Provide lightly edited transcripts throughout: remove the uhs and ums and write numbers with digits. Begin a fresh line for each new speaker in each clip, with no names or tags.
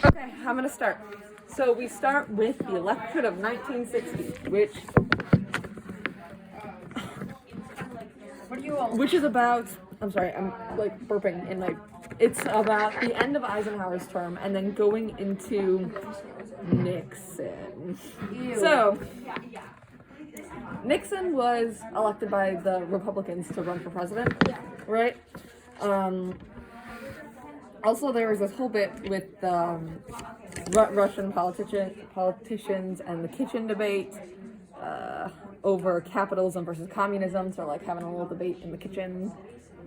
Okay, I'm gonna start. So we start with the election of 1960, which is about. I'm sorry, I'm like burping in my. It's about the end of Eisenhower's term and then going into Nixon. So Nixon was elected by the Republicans to run for president, right? Also, there was this whole bit with Russian politicians and the kitchen debate over capitalism versus communism. So, like having a little debate in the kitchen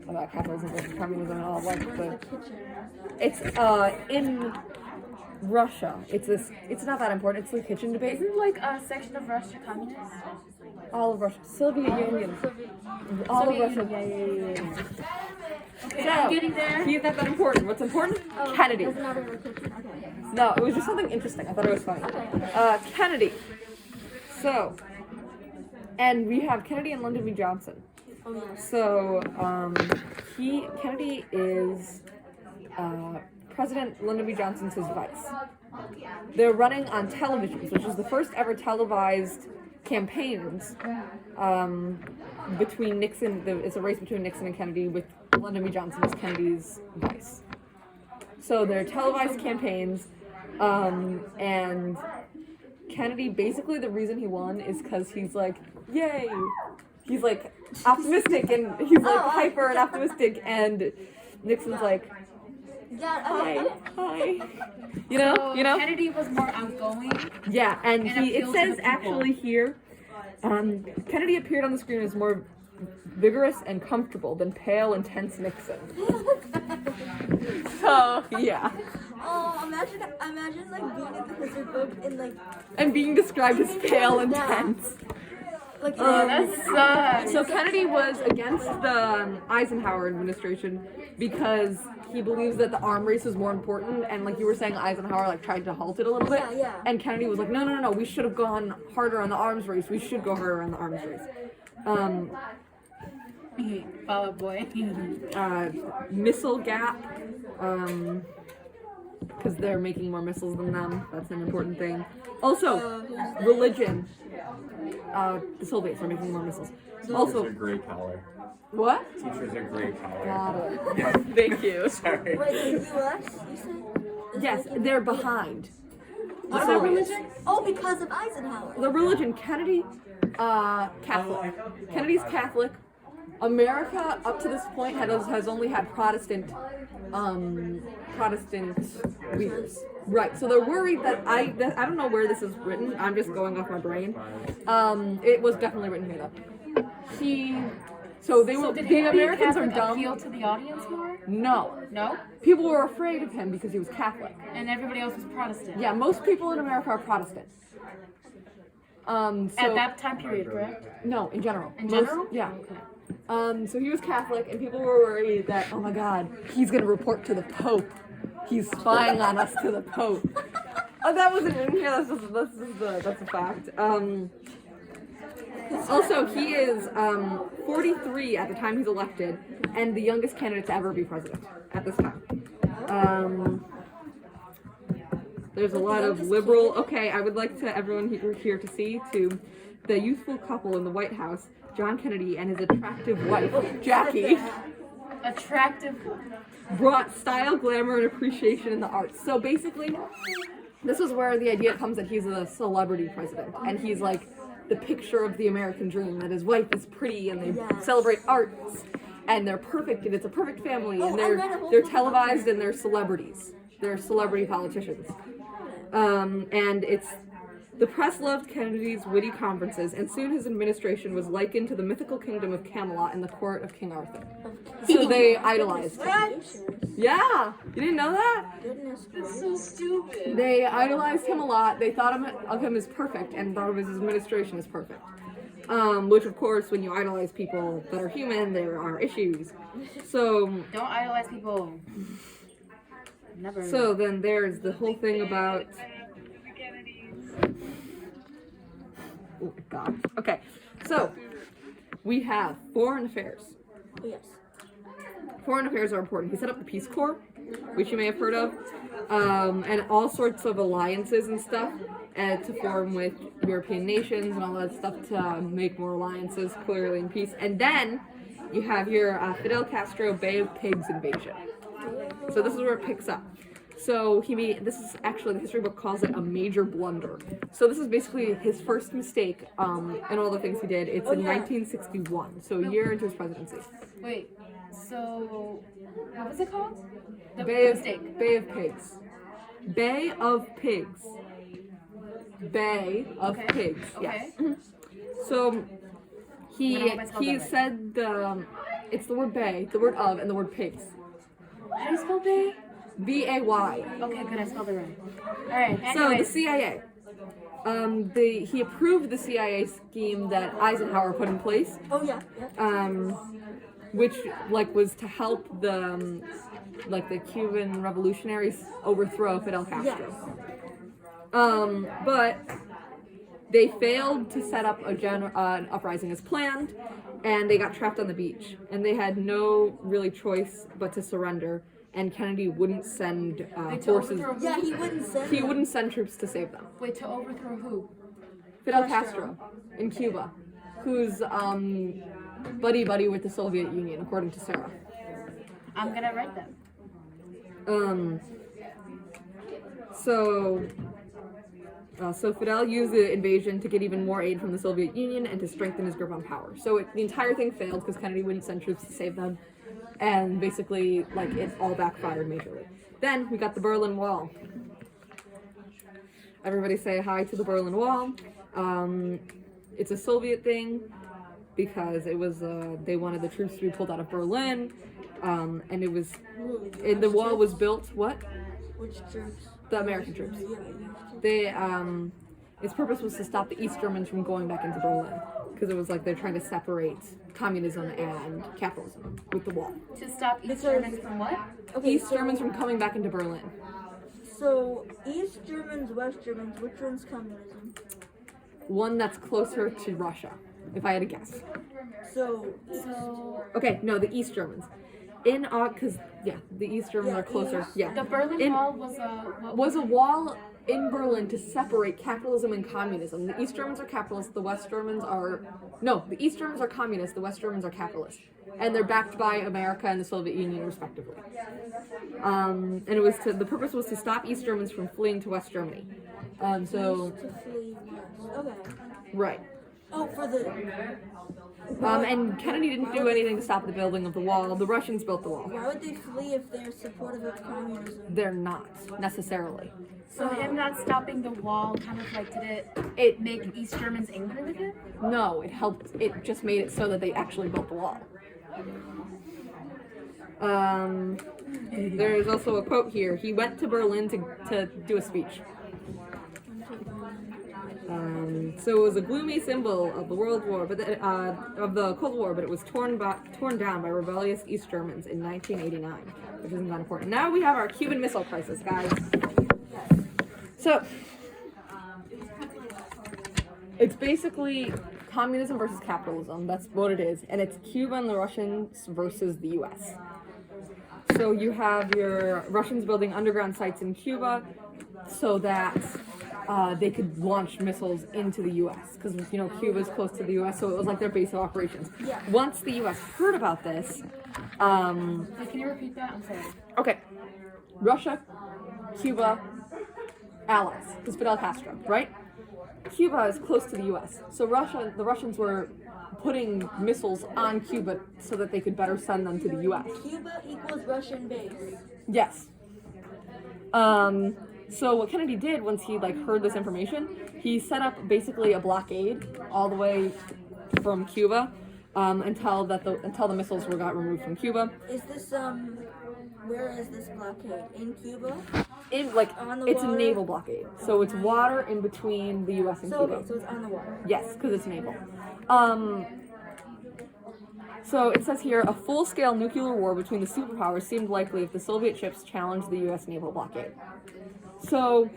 about capitalism versus communism and all of like it's in Russia. It's not that important. It's the kitchen debate.
Isn't like a section of Russia communist?
All of Russia, Soviet Union. All of Russia.
Yeah. Okay,
So,
I'm getting there.
he's not that important. What's important? Kennedy.
That's not in the kitchen. Okay.
No, it was just something interesting. I thought it was funny. Kennedy. So, and we have Kennedy and Lyndon B. Johnson.
Oh yes.
So, Kennedy is President Lyndon B. Johnson's his vice. They're running on televisions, which is the first ever televised campaigns between Nixon. It's a race between Nixon and Kennedy, with Lyndon B. Johnson as Kennedy's vice. So they're televised campaigns, and Kennedy, basically the reason he won is because he's like, yay! He's like optimistic and he's like hyper and optimistic, and Nixon's like,
Yeah.
hi. You know?
Kennedy was more outgoing.
Yeah, and it
appealed to
says
the people.
actually here, Kennedy appeared on the screen as more vigorous and comfortable than pale, intense Nixon. So, yeah.
Oh, imagine like being in the history book and like
And being described as pale and tense.
like
That sucks.
So Kennedy was against the Eisenhower administration because he believes that the arm race is more important, and like you were saying, Eisenhower like tried to halt it a little bit.
Yeah.
And Kennedy was like, no, we should have gone harder on the arms race. We should go harder on the arms race.
Fall Out Boy.
Missile gap, because they're making more missiles than them. That's an important thing. Also, religion. The Soviets are making more missiles.
Teachers
Also,
are gray collar.
what?
Teachers are gray collar.
Got it. Thank you.
Sorry.
wait, the U.S. You said?
Yes, they're behind. The
What about
Soviets.
religion?
Oh, because of Eisenhower.
The religion, Kennedy, Catholic. Kennedy's Catholic. America, up to this point, has only had Protestant leaders. Right. So they're worried that I don't know where this is written. I'm just going off my brain. It was definitely written here though. So the Americans are dumb.
Appeal to the audience more?
No.
No?
People were afraid of him because he was Catholic.
And everybody else was Protestant?
Yeah, most people in America are Protestant.
At that time period, correct?
No, in general.
In general?
Yeah.
Okay.
So he was Catholic, and people were worried that, oh my God, he's gonna report to the Pope. He's spying on us to the Pope. Oh, that wasn't in here. That's a fact. Also, he is 43 at the time he's elected, and the youngest candidate to ever be president at this time. There's a lot of liberal. Okay, I would like to everyone here to see the youthful couple in the White House, John Kennedy and his attractive wife, Jackie,
Attractive.
brought style, glamour, and appreciation in the arts. So basically, this is where the idea comes that he's a celebrity president, and he's like the picture of the American dream, that his wife is pretty, and they celebrate arts, and they're perfect, and it's a perfect family, and they're televised, and they're celebrities. They're celebrity politicians. And the press loved Kennedy's witty conferences, and soon his administration was likened to the mythical kingdom of Camelot and the court of King Arthur. So they idolized him. Yeah, you didn't know that?
Goodness gracious.
So stupid.
They idolized him a lot. They thought of him as perfect, and thought of his administration as perfect. Which, of course, when you idolize people that are human, there are issues. So
Don't idolize people. Never.
So then there's the whole thing about. Oh my God. Okay, so we have foreign affairs.
Yes.
Foreign affairs are important. He set up the Peace Corps. which you may have heard of, and all sorts of alliances and stuff, and to form with European nations and all that stuff to make more alliances, clearly in peace. And then you have your Fidel Castro Bay of Pigs invasion. So this is where it picks up. So this is actually, the history book calls it a major blunder. So this is basically his first mistake in all the things he did. It's in 1961, so a year into his presidency.
Wait, so what was it called? The mistake.
Bay of Pigs. Bay of Pigs. Bay of Pigs. Yes.
Okay.
So he
How do I spell that right?
said it's the word bay, the word of, and the word pigs.
How do you spell bay?
B-A-Y.
Okay, good. I spelled it right. All right.
So the
Anyways.
CIA. He approved the CIA scheme that Eisenhower put in place,
Oh yeah. Yeah.
which was to help the Cuban revolutionaries overthrow Fidel Castro.
Yes.
But they failed to set up an uprising as planned, and they got trapped on the beach, and they had no really choice but to surrender. And Kennedy wouldn't send forces.
overthrow who?
Yeah, he wouldn't send.
He
them.
wouldn't send troops to save them.
Wait, to overthrow who?
Fidel Castro in Cuba, who's buddy with the Soviet Union, according to Sarah.
I'm gonna write them.
So Fidel used the invasion to get even more aid from the Soviet Union and to strengthen his grip on power. So the entire thing failed because Kennedy wouldn't send troops to save them, and basically, it all backfired majorly. Then we got the Berlin Wall. Everybody say hi to the Berlin Wall. It's a Soviet thing because it was they wanted the troops to be pulled out of Berlin, and the wall was built. What?
Which troops?
The American troops.
Yeah.
Its purpose was to stop the East Germans from going back into Berlin, because it was they're trying to separate communism and capitalism with the wall.
To stop East Germans from what?
Okay.
East Germans from coming back into Berlin.
So East Germans, West Germans, which one's communism?
One that's closer to Russia, if I had to guess.
So
Okay, no, the East Germans. Because the East Germans are closer. Yeah.
The Berlin Wall was a what?
Was a wall in Berlin to separate capitalism and communism. The East Germans are capitalists, the West Germans are... No, the East Germans are communists, the West Germans are capitalists. And they're backed by America and the Soviet Union, respectively. And the purpose was to stop East Germans from fleeing to West Germany.
to flee west. Okay.
Right.
Oh, for the.
And Kennedy didn't do anything to stop the building of the wall. The Russians built the wall.
Why would they flee if they're supportive of communism?
They're not, necessarily.
So him not stopping the wall kind of did
It
it make East Germans angry with him?
No, it helped. It just made it so that they actually built the wall. There's also a quote here. He went to Berlin to do a speech. So it was a gloomy symbol of the World War, of the Cold War, but it was torn down by rebellious East Germans in 1989, which isn't that important. Now we have our Cuban Missile Crisis, guys. So it's basically communism versus capitalism. That's what it is, and it's Cuba and the Russians versus the U.S. So you have your Russians building underground sites in Cuba so that they could launch missiles into the U.S. because Cuba is close to the U.S., so it was their base of operations.
Yeah.
Once the U.S. heard about this,
Wait, can you repeat that? I'm sorry.
okay, Russia, Cuba, allies, because Fidel Castro, right? Cuba is close to the U.S., so the Russians were putting missiles on Cuba so that they could better send them to the U.S.
Cuba equals Russian base.
Yes. So what Kennedy did once he heard this information, he set up basically a blockade all the way from Cuba until the missiles got removed from Cuba.
Is this where is this blockade? In Cuba? On the
It's a
water?
naval blockade, so it's water in between the U.S. and
So
Cuba.
okay, so it's on the water.
Yes, because it's naval. So it says here, a full-scale nuclear war between the superpowers seemed likely if the Soviet ships challenged the U.S. naval blockade. So,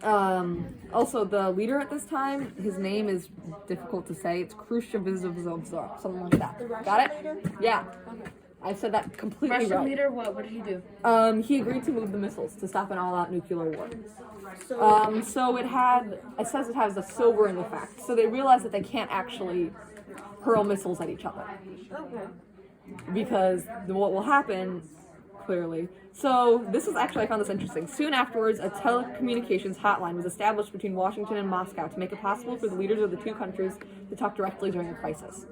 also the leader at this time, his name is difficult to say. It's Khrushchev, something like that.
The Russian
Got it?
leader?
Yeah. I said that completely
Russian
right.
leader, what? What did he do?
He agreed to move the missiles to stop an all-out nuclear war.
So,
So it says it has a sobering effect. So they realize that they can't actually hurl missiles at each other
okay.
because what will happen, clearly. So this was actually, I found this interesting. Soon afterwards, a telecommunications hotline was established between Washington and Moscow to make it possible for the leaders of the two countries to talk directly during a crisis.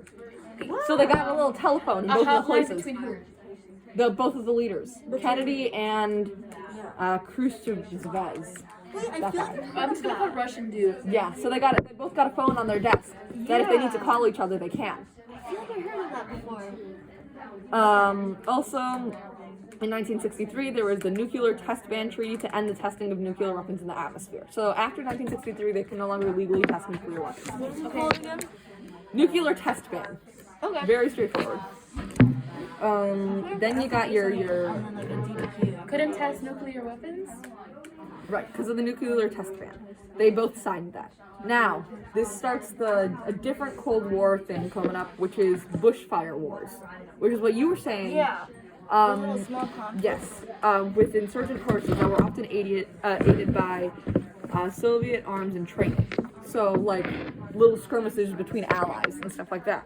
So they got a little telephone in
A
both of the
hotline
places.
between who?
Both of the leaders, Kennedy and
Yeah.
Khrushchev.
Wait, I
That
feel
guy.
like
I'm just gonna put Russian dude.
Yeah, so they both got a phone on their desk that if they need to call each other, they can.
I feel like I heard of that before.
Also, in 1963, there was the Nuclear Test Ban Treaty to end the testing of nuclear weapons in the atmosphere. So after 1963, they can no longer legally test nuclear weapons.
What is it called again?
Nuclear test ban.
Okay.
Very straightforward. Then you got your
On like a DDQ.
Couldn't test nuclear weapons?
right, because of the nuclear test ban. They both signed that. Now, this starts a different Cold War thing coming up, which is bushfire wars, which is what you were saying.
Yeah. Was it a
Um,
small conflict?
yes, with insurgent forces that were often aided by Soviet arms and training. So, like, little skirmishes between allies and stuff like that.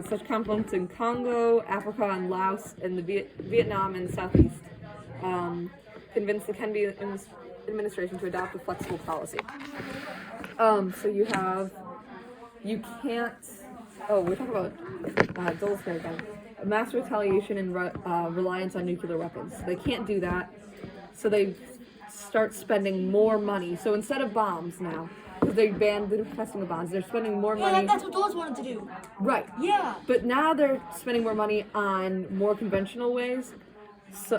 Such conflicts in Congo, Africa, and Laos, and the Vietnam and Southeast convinced the Kennedy administration to adopt a flexible policy. So you can't. Oh, we're talking about Dulles here again. Mass retaliation and reliance on nuclear weapons. They can't do that, so they start spending more money. So instead of bombs now, because they banned the testing of bombs, they're spending more
Yeah,
money.
that's what Dawes wanted to do.
Right.
Yeah.
But now they're spending more money on more conventional ways,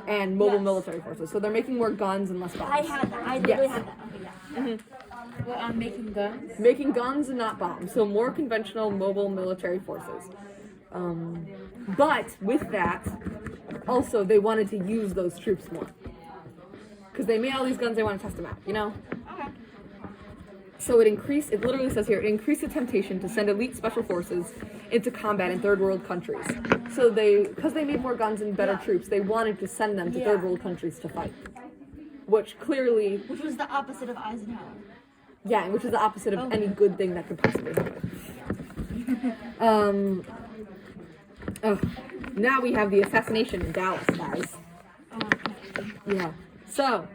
and mobile
Yes.
military forces. So they're making more guns and less bombs.
I had that. I literally
Yes.
had that. Okay, yeah.
Well, I'm making guns.
Making guns and not bombs. So more conventional mobile military forces. But with that, also they wanted to use those troops more. Because they made all these guns, they want to test them out, you know?
Okay.
So it literally says here, it increased the temptation to send elite special forces into combat in third world countries. So because they made more guns and better troops, they wanted to send them to
Yeah.
third world countries to fight. Which clearly,
Which was the opposite of Eisenhower.
yeah, which is the opposite of any good thing that could possibly happen. Now we have the assassination in Dallas, guys. Yeah. So,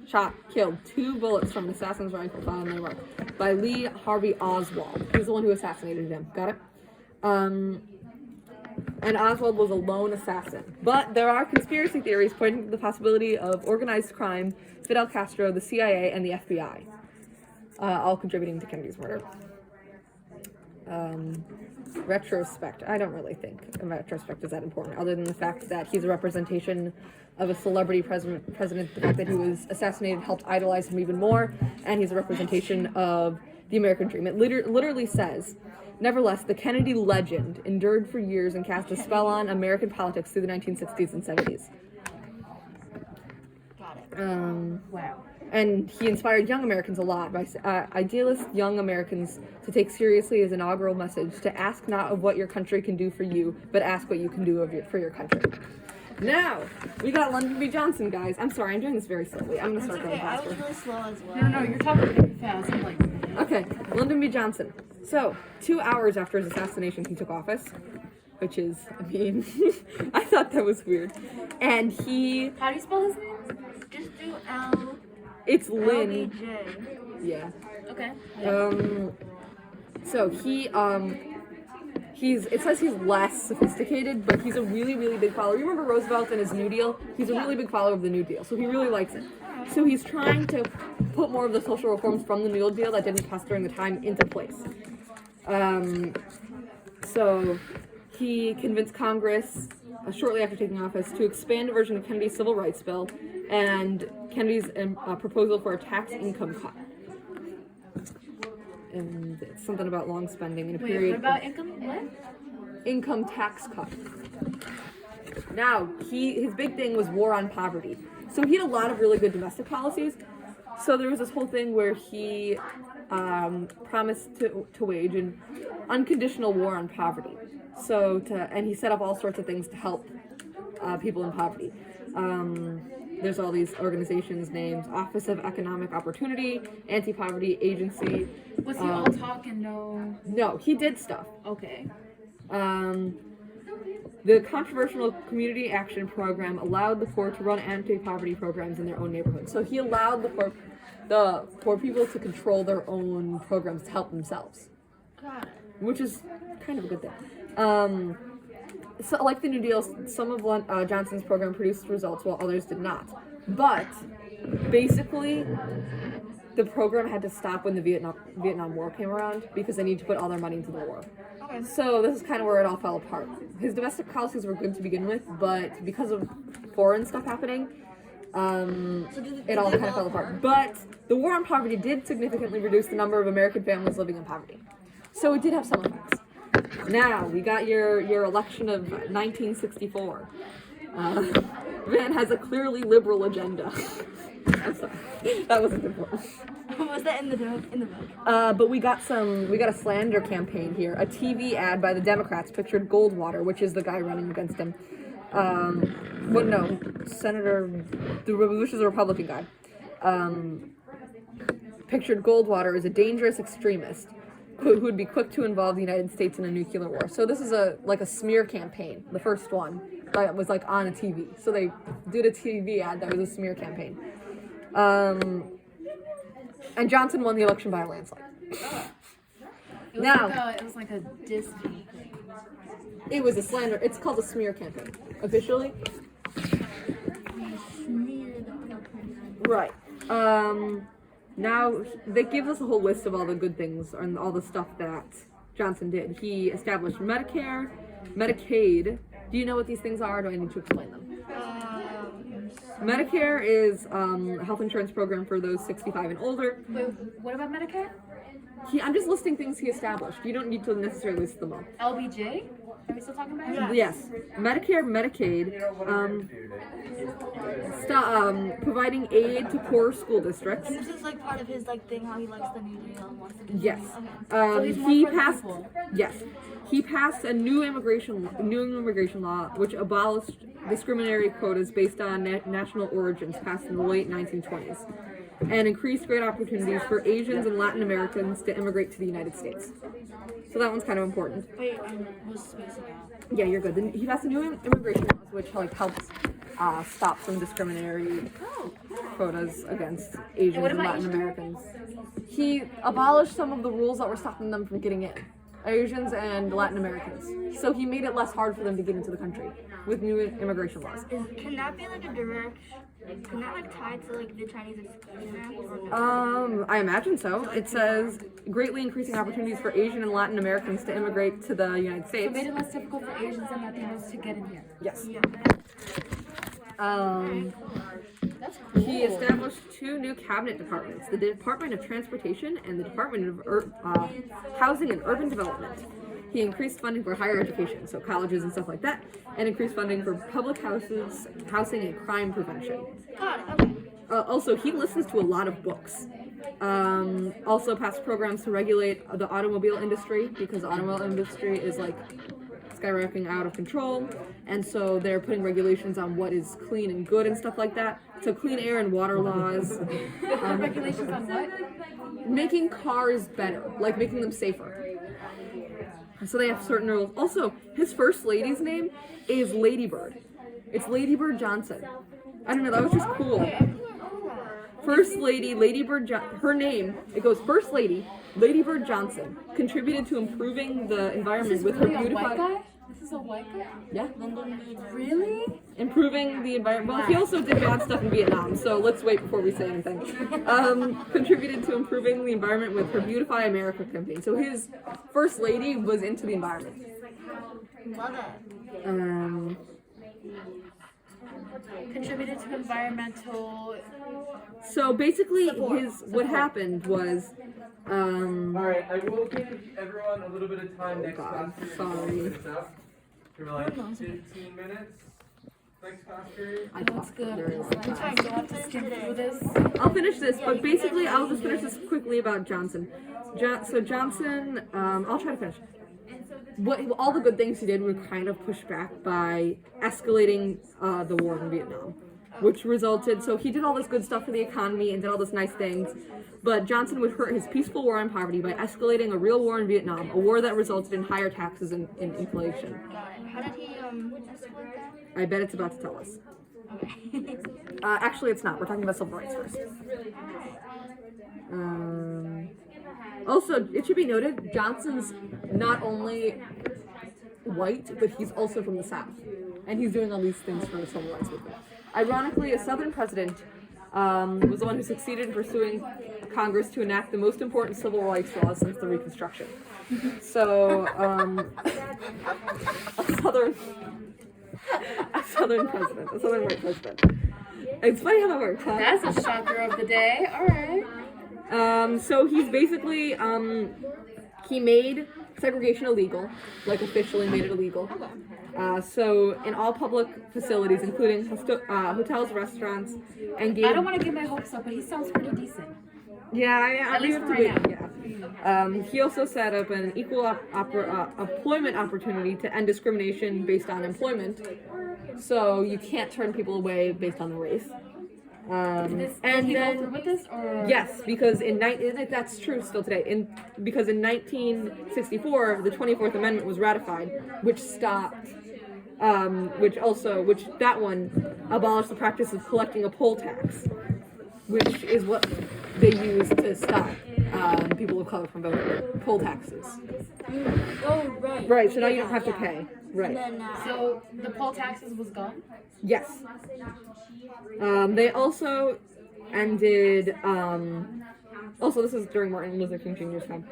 shot, killed, 2 bullets from an assassin's rifle found in their work by Lee Harvey Oswald. He's the one who assassinated him. Got it? And Oswald was a lone assassin. But there are conspiracy theories pointing to the possibility of organized crime, Fidel Castro, the CIA, and the FBI, all contributing to Kennedy's murder. Retrospect. I don't really think a retrospect is that important, other than the fact that he's a representation of a celebrity president. The fact that he was assassinated helped idolize him even more, and he's a representation of the American dream. It literally says, nevertheless, the Kennedy legend endured for years and cast a spell on American politics through the 1960s and 70s.
Got it.
Wow.
And he inspired young Americans a lot by idealist young Americans to take seriously his inaugural message to ask not of what your country can do for you, but ask what you can do for your country. Now, we got Lyndon B. Johnson, guys. I'm sorry, I'm doing this very slowly. I'm going to
It's
start going
okay. I
faster.
was really slow as well.
No, you're talking very fast. I'm like,
Okay, Lyndon B. Johnson. So, 2 hours after his assassination, he took office, which is, I mean, I thought that was weird. And he,
how do you spell his name?
Just do L.
it's Lynn,
LBJ.
yeah.
Okay.
So it says he's less sophisticated, but he's a really, really big follower. You remember Roosevelt and his New Deal? He's a really big follower of the New Deal, so he really likes it. So he's trying to put more of the social reforms from the New Deal that didn't pass during the time into place. So he convinced Congress, shortly after taking office, to expand a version of Kennedy's Civil Rights Bill and Kennedy's proposal for a tax income cut. And it's something about long spending in a
Wait,
period.
what about income? What?
Income tax cut. Now, his big thing was war on poverty. So he had a lot of really good domestic policies. So there was this whole thing where he promised to wage an unconditional war on poverty. And he set up all sorts of things to help people in poverty. There's all these organizations named Office of Economic Opportunity, Anti-Poverty Agency.
Was he all talk and no?
No, he did stuff.
Okay.
The controversial Community Action Program allowed the poor to run anti-poverty programs in their own neighborhood. So he allowed the poor people to control their own programs to help themselves, which is kind of a good thing. So, like the New Deal, some of Johnson's program produced results while others did not. But basically, the program had to stop when the Vietnam War came around because they needed to put all their money into the war.
Okay.
So this is kind of where it all fell apart. His domestic policies were good to begin with, but because of foreign stuff happening, it all kind of fell apart. But the war on poverty did significantly reduce the number of American families living in poverty. So it did have some effects. Now, we got your election of 1964. Man has a clearly liberal agenda. I'm sorry. That was a good one.
Was that in the book?
But we got a slander campaign here. A TV ad by the Democrats pictured Goldwater, which is the guy running against him. Which is a Republican guy. Pictured Goldwater as a dangerous extremist who would be quick to involve the United States in a nuclear war. So this is a smear campaign, the first one that was like on a TV. So they did a TV ad that was a smear campaign. And Johnson won the election by a landslide.
It was like a diss.
It was a slander. It's called a smear campaign, officially. Right. Now, that gives us a whole list of all the good things and all the stuff that Johnson did. He established Medicare, Medicaid. Do you know what these things are, or do I need to explain them? Medicare is a health insurance program for those 65 and older.
Wait, what about Medicare?
I'm just listing things he established. You don't need to necessarily list them all.
LBJ? Are we still talking about it?
Yes. Medicare, Medicaid, providing aid to poor school districts.
This is like part of his thing, how he likes the New Deal and wants to do
Yes.
Okay.
He passed a new immigration law which abolished discriminatory quotas based on national origins passed in the late 1920s and increased great opportunities for Asians and Latin Americans to immigrate to the United States. So that one's kind of important.
Wait, I was spacing out.
Yeah, you're good. Then he passed a new immigration laws which helps stop some discriminatory quotas against Asians and Latin Americans. He abolished some of the rules that were stopping them from getting in. Asians and Latin Americans. So he made it less hard for them to get into the country with new immigration laws.
Can that be a direct? Can that tie to the Chinese Exclusion Act? Or no?
I imagine so. It says greatly increasing opportunities for Asian and Latin Americans to immigrate to the United States.
So made it less difficult for Asians and Latinos to get in here.
Yes.
Yeah.
That's cool.
He established two new cabinet departments, the Department of Transportation and the Department of Housing and Urban Development. He increased funding for higher education, so colleges and stuff like that, and increased funding for public houses, housing, and crime prevention.
Okay.
Also, he listens to a lot of books. Also passed programs to regulate the automobile industry because the automobile industry is skyrocketing out of control, and so they're putting regulations on what is clean and good and stuff like that. So clean air and water laws.
Regulations on what?
Making cars better, making them safer. So they have certain rules. Also, his first lady's name is Ladybird. It's Ladybird Johnson. I don't know, that was just cool. First Lady, her name, it goes First Lady, Ladybird Johnson, contributed to improving the environment with her beautified...
This is a white guy?
Yeah.
Really?
Improving the environment. Well, he also did bad stuff in Vietnam, so let's wait before we say anything. Contributed to improving the environment with her Beautify America campaign. So his first lady was into the environment.
Love it.
Contributed to environmental.
So basically, what happened was.
Alright, I will give everyone a little bit of time next
God,
class period.
sorry.
For 15 minutes. Next class period.
That's good. Do you want to skim through this?
I'll finish this, but basically, I'll just finish this quickly about Johnson. So Johnson, I'll try to finish. all the good things he did were kind of pushed back by escalating the war in Vietnam, which resulted. So he did all this good stuff for the economy and did all these nice things, but Johnson would hurt his peaceful war on poverty by escalating a real war in Vietnam, a war that resulted in higher taxes and inflation.
How did he escalate that?
I bet it's about to tell us.
Okay.
Actually, it's not. We're talking about civil rights first. Also, it should be noted, Johnson's not only white, but he's also from the South. And he's doing all these things for the civil rights movement. Ironically, a Southern president was the one who succeeded in pursuing Congress to enact the most important civil rights laws since the Reconstruction. So, a Southern president, a Southern white president. It's funny how that works, huh?
That's a shocker of the day. All right.
So he's basically, he made segregation illegal, like officially made it illegal. So in all public facilities, including hotels, restaurants, and
I don't want to get my hopes up, but he sounds pretty decent.
Yeah,
At least
have
for
to
right
wait. Yeah. He also set up an equal employment opportunity to end discrimination based on employment. So you can't turn people away based on race.
Did he go through with this, or?
Yes, because that's true still today. Because in 1964, the 24th Amendment was ratified, which stopped, which that one abolished the practice of collecting a poll tax, which is what they use to stop people of color from voting. Poll taxes.
Oh, right.
Right. So now you don't have to pay. Right.
And then,
So the poll taxes was gone?
Yes. They also ended. Also, this is during Martin Luther King Jr.'s time.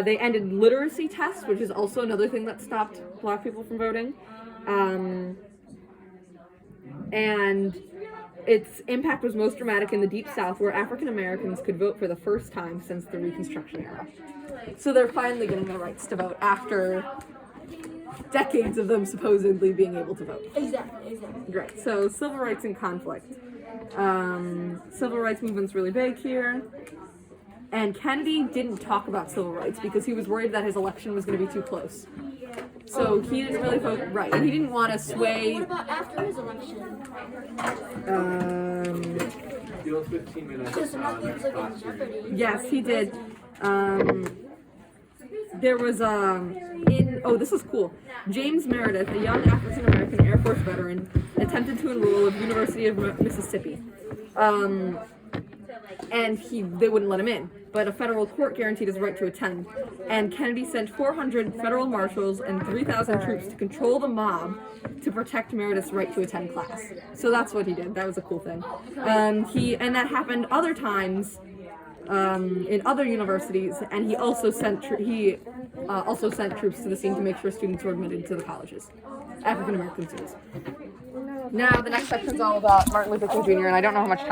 They ended literacy tests, which is also another thing that stopped black people from voting. And its impact was most dramatic in the Deep South, where African Americans could vote for the first time since the Reconstruction era. So they're finally getting their rights to vote after decades of them supposedly being able to vote.
exactly.
Right, so civil rights in conflict. Civil rights movement's really big here. And Kennedy didn't talk about civil rights because he was worried that his election was going to be too close. So he didn't really vote right. He didn't want to sway.
What about after his election?
Give us 15 minutes.
Because nothing was like in jeopardy.
Yes, he did. There was this was cool. James Meredith, a young African American Air Force veteran, attempted to enroll at the University of Mississippi, and they wouldn't let him in. But a federal court guaranteed his right to attend, and Kennedy sent 400 federal marshals and 3,000 troops to control the mob to protect Meredith's right to attend class. So that's what he did. That was a cool thing. And that happened other times. In other universities, and he also sent troops to the scene to make sure students were admitted to the colleges, African American students. Now the next section is all about Martin Luther King Jr. and I don't know how much time